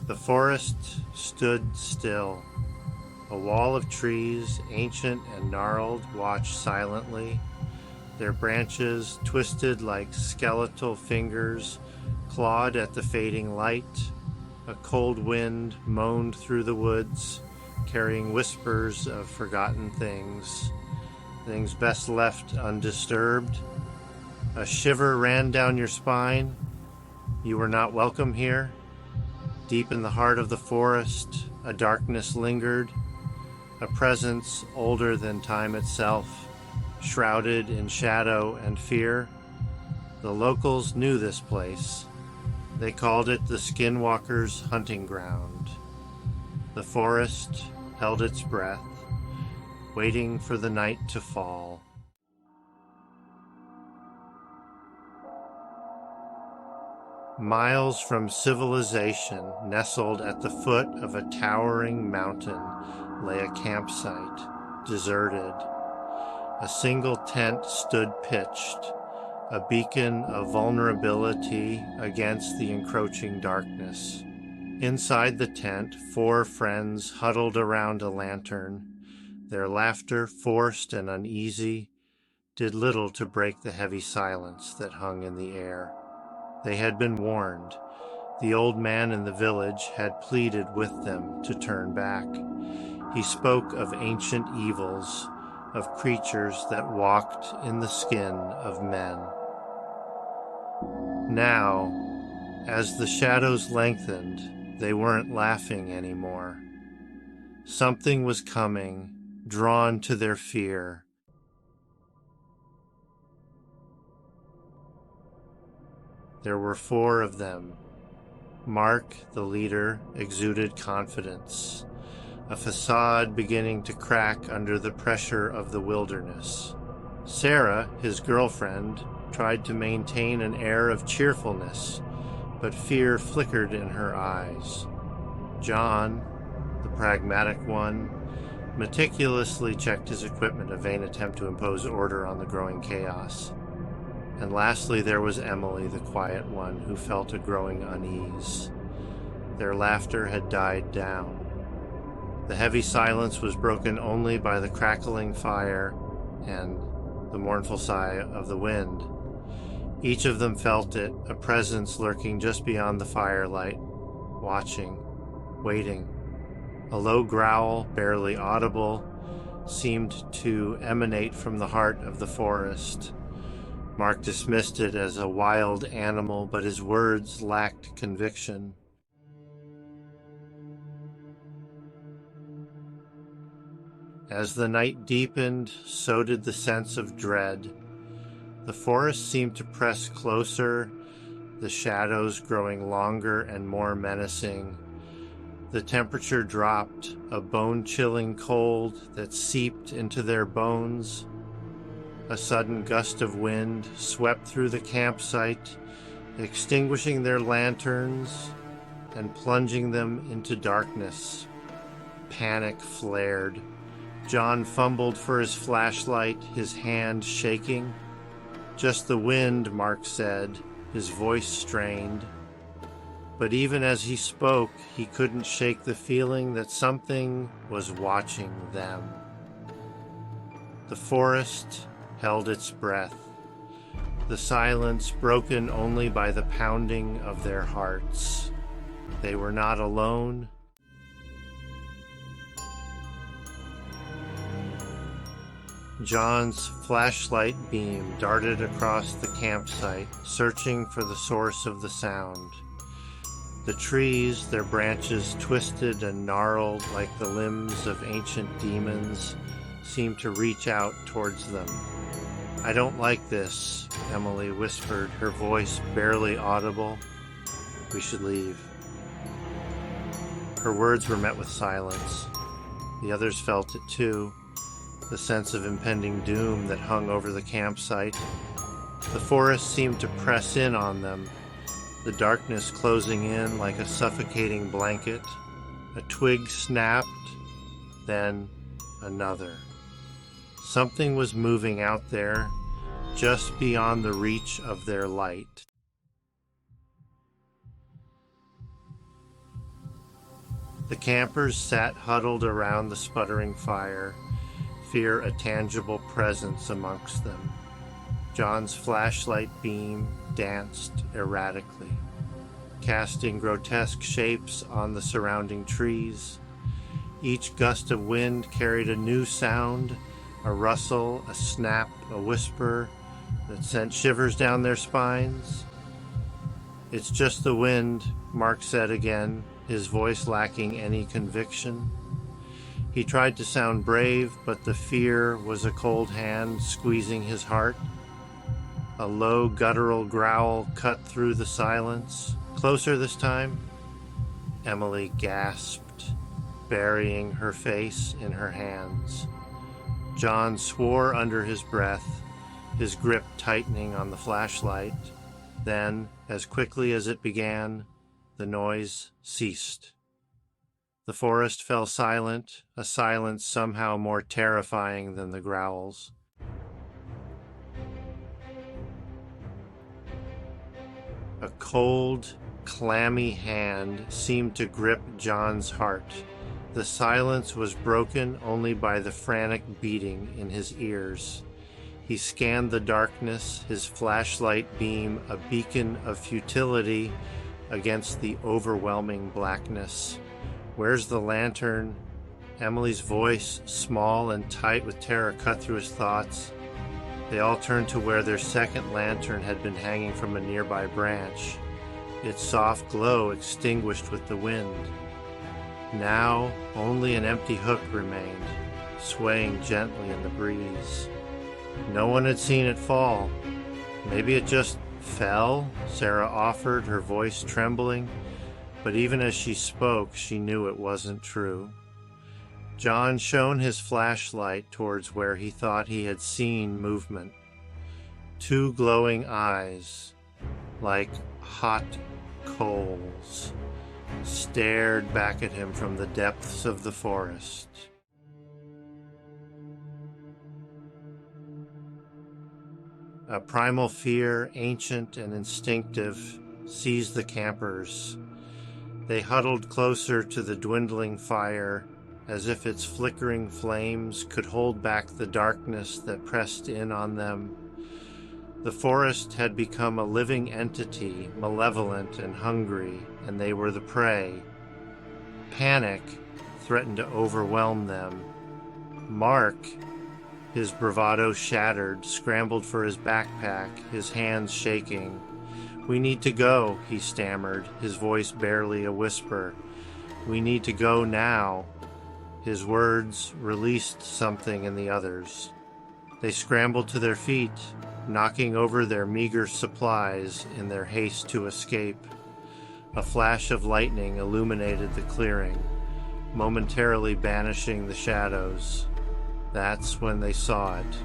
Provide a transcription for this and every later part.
The forest stood still. A wall of trees, ancient and gnarled, watched silently. Their branches, twisted like skeletal fingers, clawed at the fading light. A cold wind moaned through the woods, carrying whispers of forgotten things, things best left undisturbed. A shiver ran down your spine. You were not welcome here. Deep in the heart of the forest, a darkness lingered, a presence older than time itself, shrouded in shadow and fear. The locals knew this place. They called it the Skinwalker's hunting ground. The forest held its breath, waiting for the night to fall. Miles from civilization, nestled at the foot of a towering mountain, lay a campsite, deserted. A single tent stood pitched, a beacon of vulnerability against the encroaching darkness. Inside the tent, 4 friends huddled around a lantern. Their laughter, forced and uneasy, did little to break the heavy silence that hung in the air. They had been warned. The old man in the village had pleaded with them to turn back. He spoke of ancient evils, of creatures that walked in the skin of men. Now, as the shadows lengthened, they weren't laughing anymore. Something was coming, drawn to their fear. There were 4 of them. Mark, the leader, exuded confidence, a facade beginning to crack under the pressure of the wilderness. Sarah, his girlfriend, tried to maintain an air of cheerfulness, but fear flickered in her eyes. John, the pragmatic one, meticulously checked his equipment, a vain attempt to impose order on the growing chaos. And lastly, there was Emily, the quiet one, who felt a growing unease. Their laughter had died down. The heavy silence was broken only by the crackling fire and the mournful sigh of the wind. Each of them felt it, a presence lurking just beyond the firelight, watching, waiting. A low growl, barely audible, seemed to emanate from the heart of the forest. Mark dismissed it as a wild animal, but his words lacked conviction. As the night deepened, so did the sense of dread. The forest seemed to press closer, the shadows growing longer and more menacing. The temperature dropped, a bone-chilling cold that seeped into their bones. A sudden gust of wind swept through the campsite, extinguishing their lanterns and plunging them into darkness. Panic flared. John fumbled for his flashlight, his hand shaking. "Just the wind," Mark said, his voice strained. But even as he spoke, he couldn't shake the feeling that something was watching them. The forest held its breath, the silence broken only by the pounding of their hearts. They were not alone. John's flashlight beam darted across the campsite, searching for the source of the sound. The trees, their branches twisted and gnarled like the limbs of ancient demons, seemed to reach out towards them. "I don't like this," Emily whispered, her voice barely audible. "We should leave." Her words were met with silence. The others felt it too, the sense of impending doom that hung over the campsite. The forest seemed to press in on them, the darkness closing in like a suffocating blanket. A twig snapped, then another. Something was moving out there, just beyond the reach of their light. The campers sat huddled around the sputtering fire, fear a tangible presence amongst them. John's flashlight beam danced erratically, casting grotesque shapes on the surrounding trees. Each gust of wind carried a new sound, a rustle, a snap, a whisper that sent shivers down their spines. "It's just the wind," Mark said again, his voice lacking any conviction. He tried to sound brave, but the fear was a cold hand squeezing his heart. A low, guttural growl cut through the silence. "Closer this time?" Emily gasped, burying her face in her hands. John swore under his breath, his grip tightening on the flashlight. Then, as quickly as it began, the noise ceased. The forest fell silent, a silence somehow more terrifying than the growls. A cold, clammy hand seemed to grip John's heart. The silence was broken only by the frantic beating in his ears. He scanned the darkness, his flashlight beam a beacon of futility against the overwhelming blackness. "Where's the lantern?" Emily's voice, small and tight with terror, cut through his thoughts. They all turned to where their second lantern had been hanging from a nearby branch, its soft glow extinguished with the wind. Now only an empty hook remained, swaying gently in the breeze. No one had seen it fall. "Maybe it just fell," Sarah offered, her voice trembling, but even as she spoke, she knew it wasn't true. John shone his flashlight towards where he thought he had seen movement. Two glowing eyes, like hot coals, stared back at him from the depths of the forest. A primal fear, ancient and instinctive, seized the campers. They huddled closer to the dwindling fire, as if its flickering flames could hold back the darkness that pressed in on them. The forest had become a living entity, malevolent and hungry, and they were the prey. Panic threatened to overwhelm them. Mark, his bravado shattered, scrambled for his backpack, his hands shaking. "We need to go," he stammered, his voice barely a whisper. "We need to go now." His words released something in the others. They scrambled to their feet, knocking over their meager supplies in their haste to escape. A flash of lightning illuminated the clearing, momentarily banishing the shadows. That's when they saw it,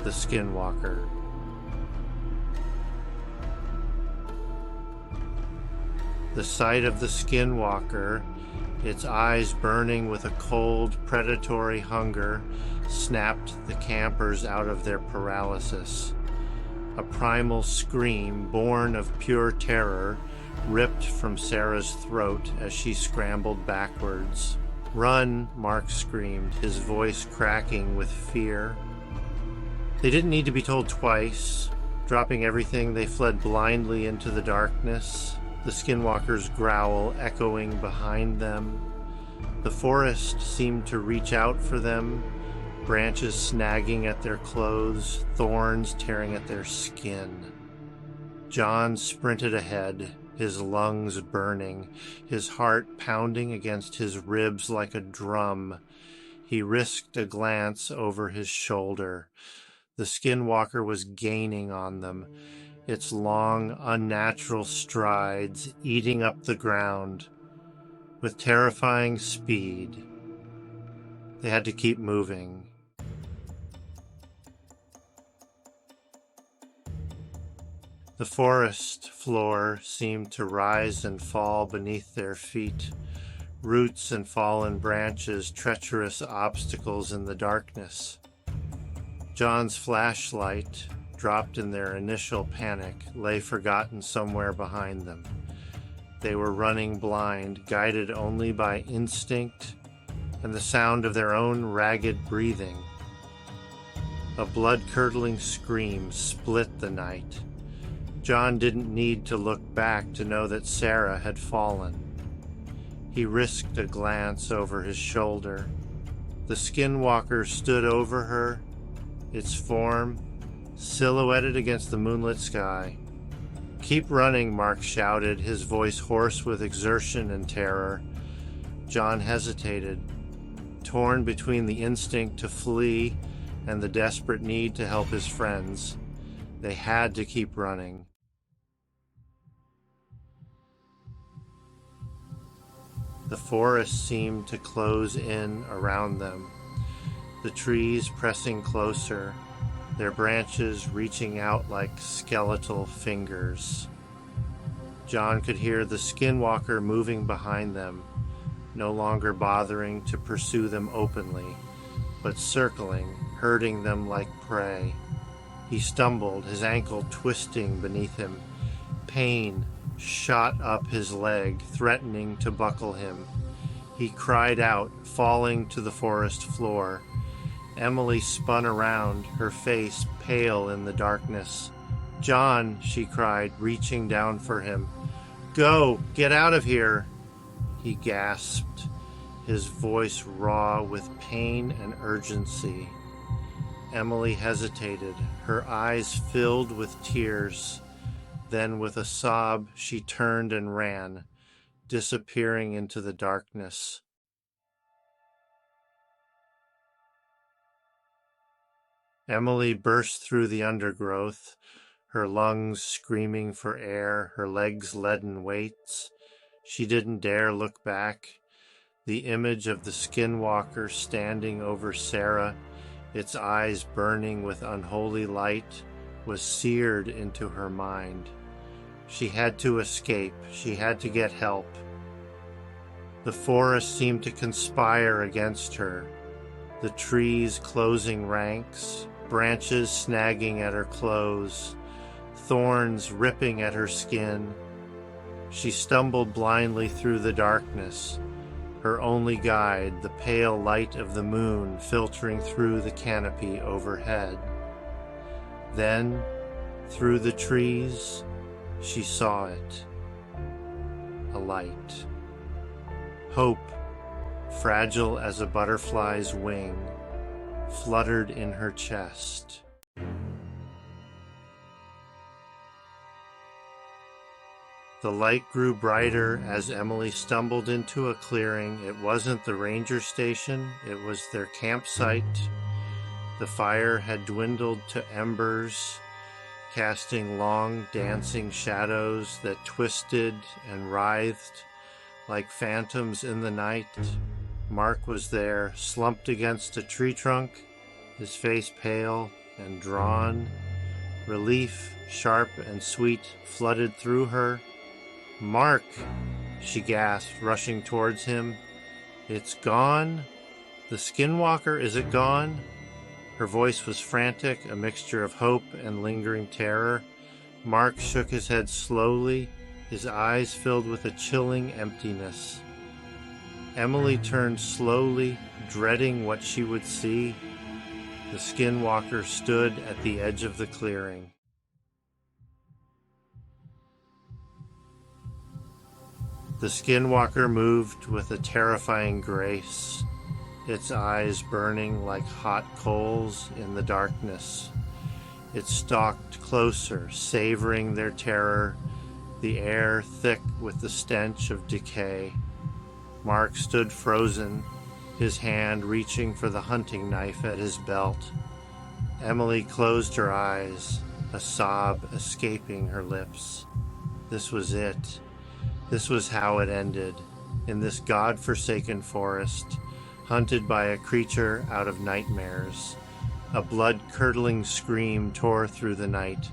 the Skinwalker. The sight of the Skinwalker, its eyes burning with a cold, predatory hunger, snapped the campers out of their paralysis. A primal scream, born of pure terror, ripped from Sarah's throat as she scrambled backwards. "Run," Mark screamed, his voice cracking with fear. They didn't need to be told twice. Dropping everything, they fled blindly into the darkness, the Skinwalker's growl echoing behind them. The forest seemed to reach out for them, branches snagging at their clothes, thorns tearing at their skin. John sprinted ahead, his lungs burning, his heart pounding against his ribs like a drum. He risked a glance over his shoulder. The Skinwalker was gaining on them, its long, unnatural strides eating up the ground. With terrifying speed, they had to keep moving. The forest floor seemed to rise and fall beneath their feet, roots and fallen branches treacherous obstacles in the darkness. John's They were running blind, guided only by instinct and the sound of their own ragged breathing. A blood-curdling scream split the night. John didn't need to look back to know that Sarah had fallen. He risked a glance over his shoulder. The Skinwalker stood over her, its form silhouetted against the moonlit sky. "Keep running," Mark shouted, his voice hoarse with exertion and terror. John hesitated, torn between the instinct to flee and the desperate need to help his friends. They had to keep running. The forest seemed to close in around them, the trees pressing closer, their branches reaching out like skeletal fingers. John could hear the Skinwalker moving behind them, no longer bothering to pursue them openly, but circling, herding them like prey. He stumbled, his ankle twisting beneath him. Pain shot up his leg, threatening to buckle him. He cried out, falling to the forest floor. Emily spun around, her face pale in the darkness. "John," she cried, reaching down for him. "Go! Get out of here!" He gasped, his voice raw with pain and urgency. Emily hesitated, her eyes filled with tears. Then with a sob, she turned and ran, disappearing into the darkness. Emily burst through the undergrowth, her lungs screaming for air, her legs leaden weights. She didn't dare look back. The image of the Skinwalker standing over Sarah, its eyes burning with unholy light, was seared into her mind. She had to escape. She had to get help. The forest seemed to conspire against her, the trees closing ranks, branches snagging at her clothes, thorns ripping at her skin. She stumbled blindly through the darkness, her only guide the pale light of the moon filtering through the canopy overhead. Then, through the trees, she saw it. A light. Hope, fragile as a butterfly's wing, fluttered in her chest. The light grew brighter as Emily stumbled into a clearing. It wasn't the ranger station, it was their campsite. The fire had dwindled to embers, casting long dancing shadows that twisted and writhed like phantoms in the night. Mark was there, slumped against a tree trunk, his face pale and drawn. Relief, sharp and sweet, flooded through her. "Mark," she gasped, rushing towards him. "It's gone? The Skinwalker, is it gone?" Her voice was frantic, a mixture of hope and lingering terror. Mark shook his head slowly, his eyes filled with a chilling emptiness. Emily turned slowly, dreading what she would see. The Skinwalker stood at the edge of the clearing. The Skinwalker moved with a terrifying grace, its eyes burning like hot coals in the darkness. It stalked closer, savoring their terror, the air thick with the stench of decay. Mark stood frozen, his hand reaching for the hunting knife at his belt. Emily closed her eyes, a sob escaping her lips. This was it. This was how it ended, in this God-forsaken forest, hunted by a creature out of nightmares. A blood-curdling scream tore through the night.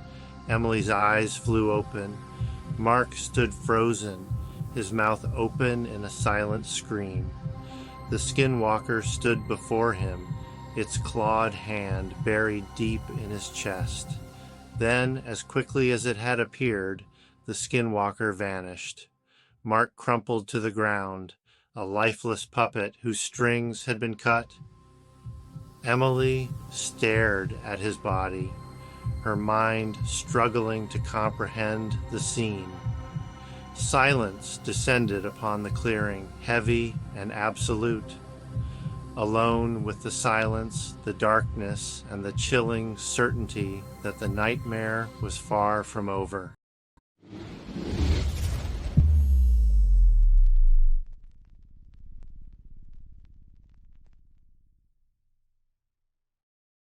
Emily's eyes flew open. Mark stood frozen, his mouth open in a silent scream. The Skinwalker stood before him, its clawed hand buried deep in his chest. Then, as quickly as it had appeared, the Skinwalker vanished. Mark crumpled to the ground, a lifeless puppet whose strings had been cut. Emily stared at his body, her mind struggling to comprehend the scene. Silence descended upon the clearing, heavy and absolute. Alone with the silence, the darkness, and the chilling certainty that the nightmare was far from over.